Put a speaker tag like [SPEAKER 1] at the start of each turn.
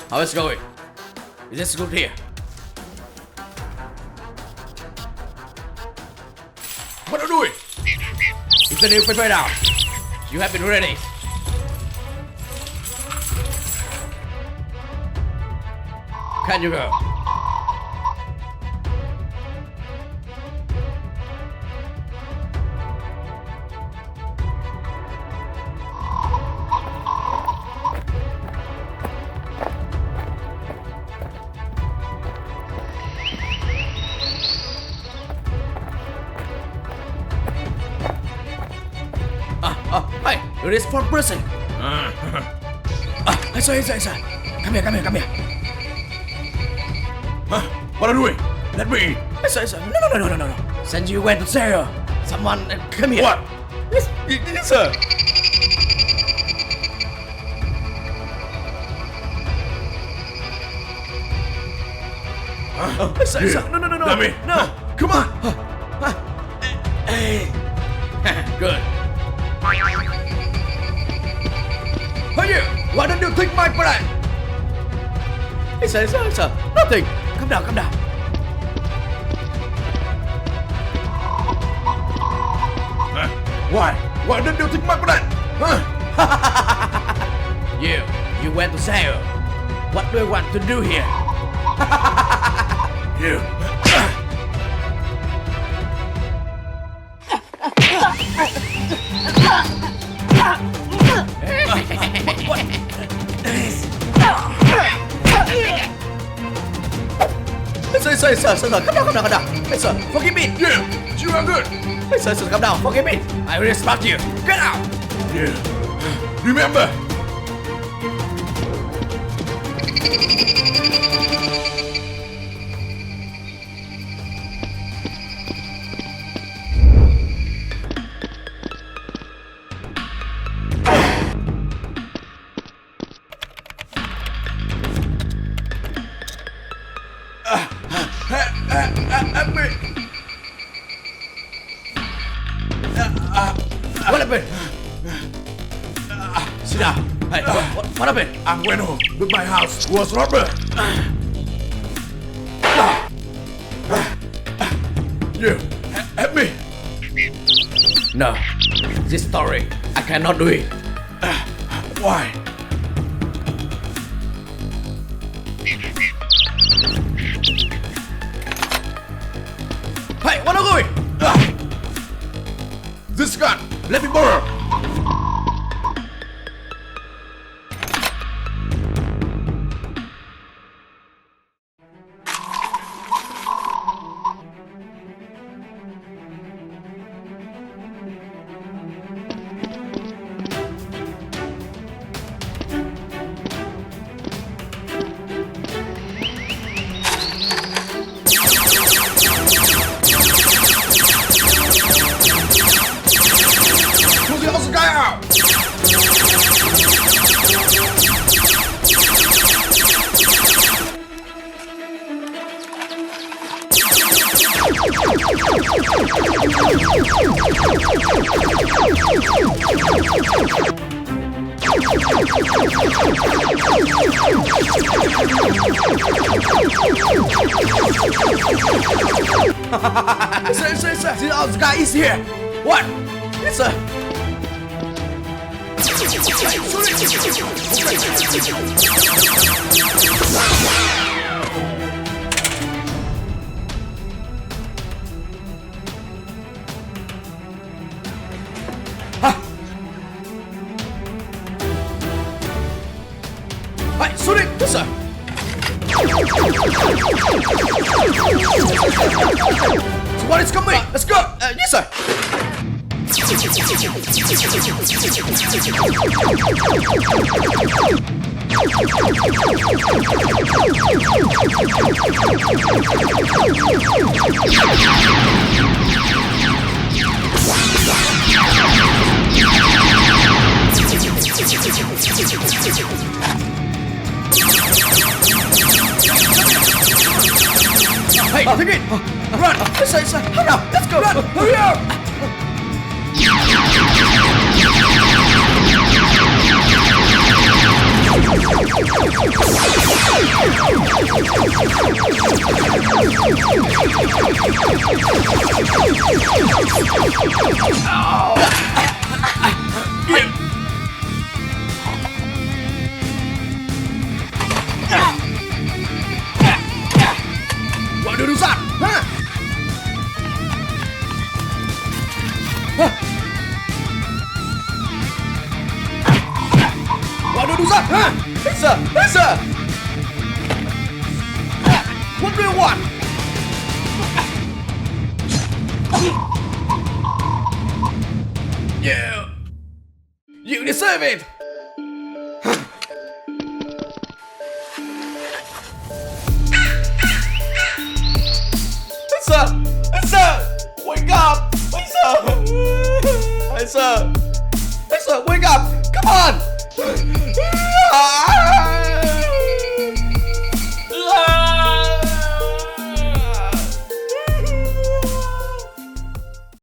[SPEAKER 1] How is it going? Is this good here? What are you doing? It's the new prepare now. You have been ready. Can you go? Hey, you're this fourth person. I saw. Come here. What are you doing? Let me in. I saw. No. Send you went to Sarah. Someone, come here. What? Yes, sir. No.
[SPEAKER 2] Dummy.
[SPEAKER 1] No.
[SPEAKER 2] Come on.
[SPEAKER 1] Hey. Good. Hey you! Why don't you take my plan? Hey sir, nothing. Calm down.
[SPEAKER 2] Why? Why didn't you take my plan?
[SPEAKER 1] You went to Sayo. What do you want to do here?
[SPEAKER 2] You.
[SPEAKER 1] Sir, calm down. Hey sir, forgive me.
[SPEAKER 2] Yeah, you are good.
[SPEAKER 1] Hey sir, calm down, forgive me. I respect you. Get out.
[SPEAKER 2] Yeah. Remember.
[SPEAKER 1] What happened? Sit down. Hey, what happened?
[SPEAKER 2] I went home, but my house was robbed. You, help me.
[SPEAKER 1] No, this story, I cannot do it.
[SPEAKER 2] Why?
[SPEAKER 1] Hey, what are you doing?
[SPEAKER 2] This gun, let me borrow.
[SPEAKER 1] Sir, this other guy is here. What? Yes, sir. Hey, shoot it! Yes, sir. What is coming? Let's go! Yes, sir. Hey, take it! Run! Yes, sir. Hurry up! Let's go! Run! Hurry up! Who's up, huh? Yes, sir! Yes, sir! What do you want? You deserve it! Sir! Sir! Wake up! Sir! Sir! Sir! Wake up!